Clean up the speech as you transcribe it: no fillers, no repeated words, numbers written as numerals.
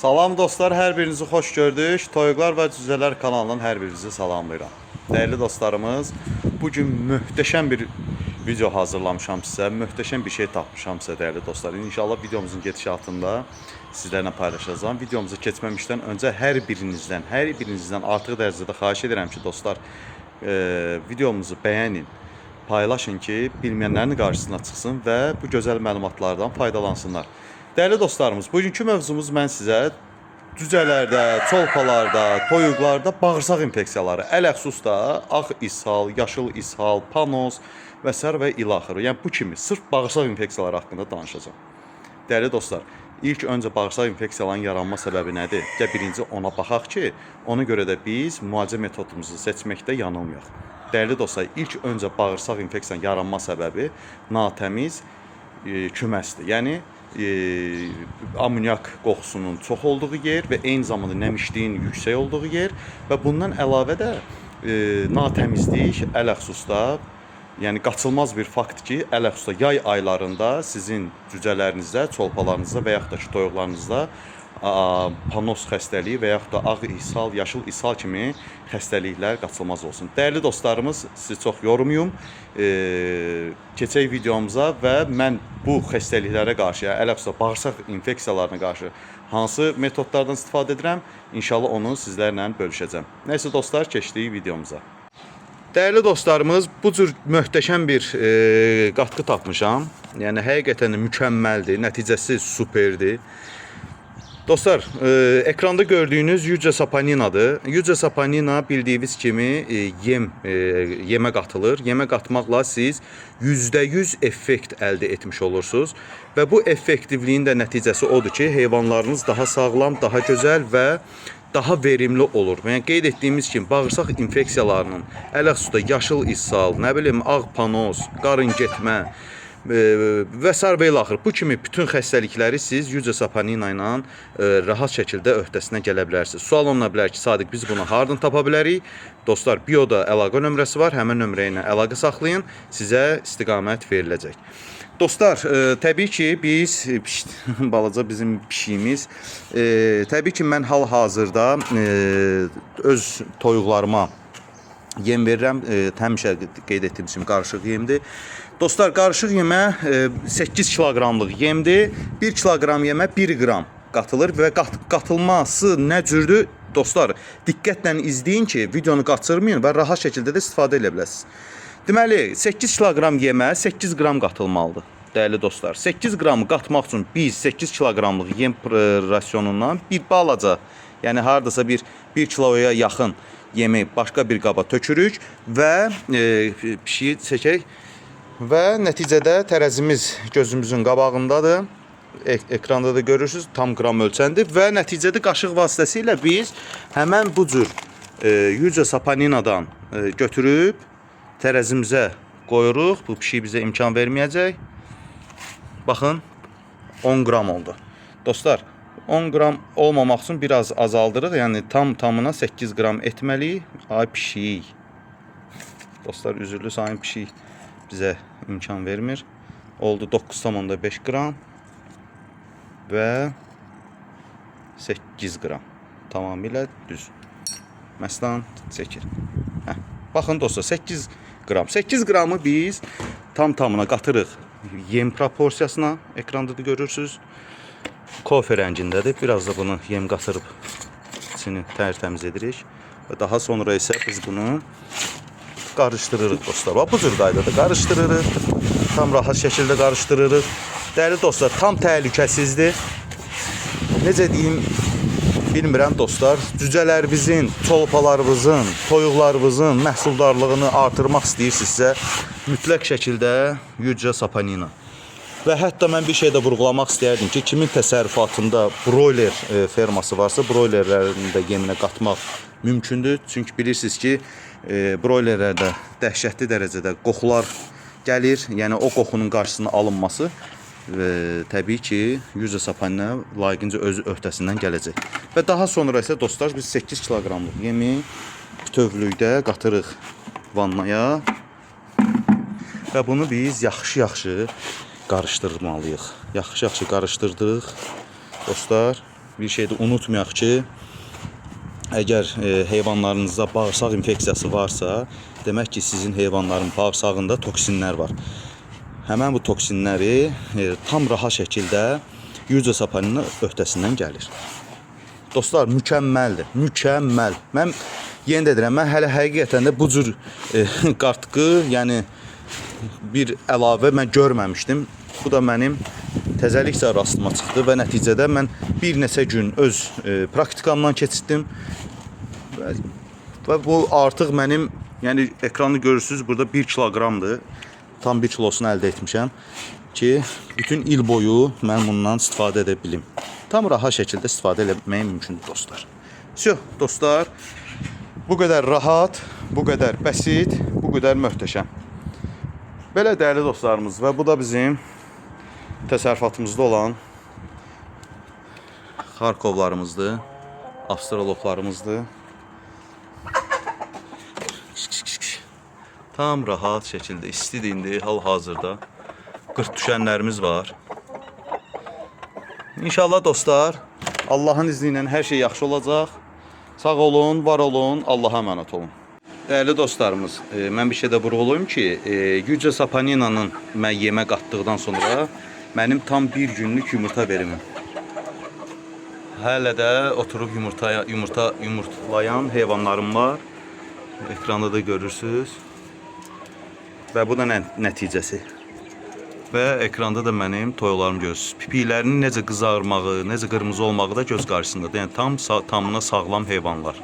Salam dostlar, hər birinizi xoş gördük. Toyuqlar və Cüzələr kanalının hər birinizi salamlayıram. Dəyərli dostlarımız, bugün möhtəşəm bir video hazırlamışam sizə. Möhtəşəm bir şey tapmışam sizə dəyərli dostlar. İnşallah videomuzun gedişatında sizlərlə paylaşacağam. Videomuza keçməmişdən öncə hər birinizdən artıq dərəcədə xahiş edirəm ki, dostlar, videomuzu bəyənin, paylaşın ki, bilməyənlərin qarşısına çıxsın və bu gözəl məlumatlardan faydalansınlar. Dəyərli dostlarımız, bugünkü mövzumuz mən sizə cücələrdə, çolpalarda, toyuqlarda bağırsaq infeksiyaları, ələxsusda ağ ishal, yaşıl ishal, panos və s. və ilaxır. Yəni bu kimi sırf bağırsaq infeksiyaları haqqında danışacağım. Dəyərli dostlar, ilk öncə bağırsaq infeksiyalarının yaranma səbəbi nədir? Gəl birinci ona baxaq ki, ona görə də biz müalicə metodumuzu seçməkdə yanılmayaq. Dəyərli dostlar, ilk öncə bağırsaq infeksiyanın yaranma səbəbi natəmiz küməsdir. Yəni amonyak qoxusunun çox olduğu yer və eyni zamanda nəmişliyin yüksək olduğu yer və bundan əlavə də natəmizlik ələxsusda, yəni qaçılmaz bir fakt ki, ələxsusda yay aylarında sizin cücələrinizdə, çolpalarınızda və yaxud da ki, toyuqlarınızda panos xəstəliyi və yaxud da ağ ishal, yaşıl ishal kimi xəstəliklər qaçılmaz olsun. Dəyərli dostlarımız, sizi çox yormayım. Keçək videomuza və mən bu xəstəliklərə qarşı, yəni ələxsusda bağırsaq infeksiyalarına qarşı hansı metodlardan istifadə edirəm, İnşallah onu sizlərlə bölüşəcəm. Nəysə dostlar, keçdik videomuza. Dəyərli dostlarımız, bu cür möhtəşəm bir qatqı tapmışam. Yəni həqiqətən mükəmməldir, nəticəsi superdir. Dostlar, ekranda gördüyünüz Yuca Saponinadır. Yuca Saponina bildiyiniz kimi yemə qatılır. Yemə qatmaqla siz %100 effekt əldə etmiş olursunuz. Və bu effektivliyin də nəticəsi odur ki, heyvanlarınız daha sağlam, daha gözəl və daha verimli olur. Yəni qeyd etdiyimiz kimi bağırsaq infeksiyalarının, ələxsusda yaşıl ishal, nə bilim ağ panos, qarın getmə və s. və ilaxır. Bu kimi bütün xəstəlikləri siz Yuca Saponina ilə rahat şəkildə öhdəsinə gələ bilərsiniz. Sual oluna bilər ki, Sadiq, biz bunu hardan tapa bilərik? Dostlar, bioda əlaqə nömrəsi var. Həmin nömrə ilə əlaqə saxlayın. Sizə istiqamət veriləcək. Dostlar, təbii ki, biz, balaca bizim pişiyimiz, təbii ki, mən hal-hazırda öz toyuqlarıma yem verirəm. Həmişə qeyd etdiyim kimi qarışıq yemdir. Dostlar, qarışıq yemə 8 kiloqramlıq yemdir. 1 kiloqram yemə 1 qram qatılır və qatılması nə cürdür? Dostlar, diqqətlə izləyin ki, videonu qaçırmayın və rahat şəkildə də istifadə edə biləsiniz. Deməli, 8 kiloqram yemə 8 qram qatılmalıdır. Dəyərli dostlar, 8 qramı qatmaq üçün biz 8 kiloqramlıq yem rasionundan bir balaca, yəni hardasa bir kiloya yaxın yemi başqa bir qaba tökürük və pişiyi çəkək. Və nəticədə tərəzimiz gözümüzün qabağındadır. Ekranda da görürsünüz, tam qram ölçəndir. Və nəticədə qaşıq vasitəsilə biz həmən bu cür Yuca Saponinadan götürüb tərəzimizə qoyuruq. Bu pişik bizə imkan verməyəcək. Baxın, 10 qram oldu. Dostlar, 10 qram olmamaq üçün biraz azaldırıq. Yəni tamına 8 qram etməliyik. Ay pişik. Dostlar, üzürlü sayın pişik bizə imkan vermir. Oldu 9,5 qram və 8 qram. Tamamilə düz. Məsələn, çəkir. Baxın dostlar, 8 qram. 8 qramı biz tamına qatırıq yem proporsiyasına. Ekranda da görürsünüz. Kofe rəngindədir. Biraz da bunu yem qatırıb içini tərtəmiz edirik. Və daha sonra isə biz bunu qarışdırırıq dostlar. Bu cür qaydada qarışdırırıq. Tam rahat şəkildə qarışdırırıq. Dəyərli dostlar, tam təhlükəsizdir. Necə deyim, bilmirəm dostlar. Cücələrimizin, çolpalarımızın, toyuqlarımızın məhsuldarlığını artırmaq istəyirsinizsə, mütləq şəkildə Yuca Saponina. Və hətta mən bir şey də vurğulamaq istəyərdim ki, kimin təsərrüfatında broiler ferması varsa, broilerlərini də yeminə qatmaq mümkündür. Çünki bilirsiniz ki, broilerlərdə dəhşətli dərəcədə qoxular gəlir. Yəni o qoxunun qarşısının alınması təbii ki, Yuca Saponina layiqincə öz öhdəsindən gələcək. Və daha sonra isə dostlar, biz 8 kiloqramlıq yemi bütövlükdə qatırıq vannaya və bunu biz yaxşı qarışdırmalıyıq. Yaxşı qarışdırdıq dostlar. bir şey də unutmayaq ki, əgər heyvanlarınızda bağırsaq infeksiyası varsa, demək ki, sizin heyvanların bağırsağında toksinlər var. Həmən bu toksinləri tam rahat şəkildə Yuca Sapaninin öhdəsindən gəlir. Dostlar, mükəmməldir, mükəmməl. Mən yenə də deyirəm, mən hələ həqiqətən də bu cür qartqı, yəni bir əlavə mən görməmişdim. Bu da mənim təzəliklə rastıma çıxdı və nəticədə mən bir neçə gün öz praktikamdan keçirdim. Və bu artıq mənim, yəni ekranı görürsünüz, burada 1 kiloqramdır. Tam 1 kilosunu əldə etmişəm ki, bütün il boyu mən bundan istifadə edə bilim. Tam rahat şəkildə istifadə etmək mümkündür dostlar. Всё, dostlar, bu qədər rahat, bu qədər bəsit, bu qədər möhtəşəm. Belə dəyərli dostlarımız və bu da bizim təsərrüfatımızda olan Xarkovlarımızdır, Avstraloplarımızdır. Tam rahat şəkildə istidir indi hal-hazırda. Qırt düşənlərimiz var. İnşallah dostlar, Allahın izni ilə hər şey yaxşı olacaq. Sağ olun, var olun, Allah'a əmanət olun. Dəyərli dostlarımız, mən bir şey də vurğulayım ki, Yuca Sapanina'nın mən yemə qatdıqdan sonra mənim tam 1 günlük yumurta verimim. Hələ də oturub yumurtlayan heyvanlarım var. Ekranda da görürsünüz. Və bu da nəticəsi. Və ekranda da mənim toyuqlarım görürsünüz. Pipiklərinin necə qızarmağı, necə qırmızı olmağı da göz qarşısındadır. Yəni tam tamına sağlam heyvanlar.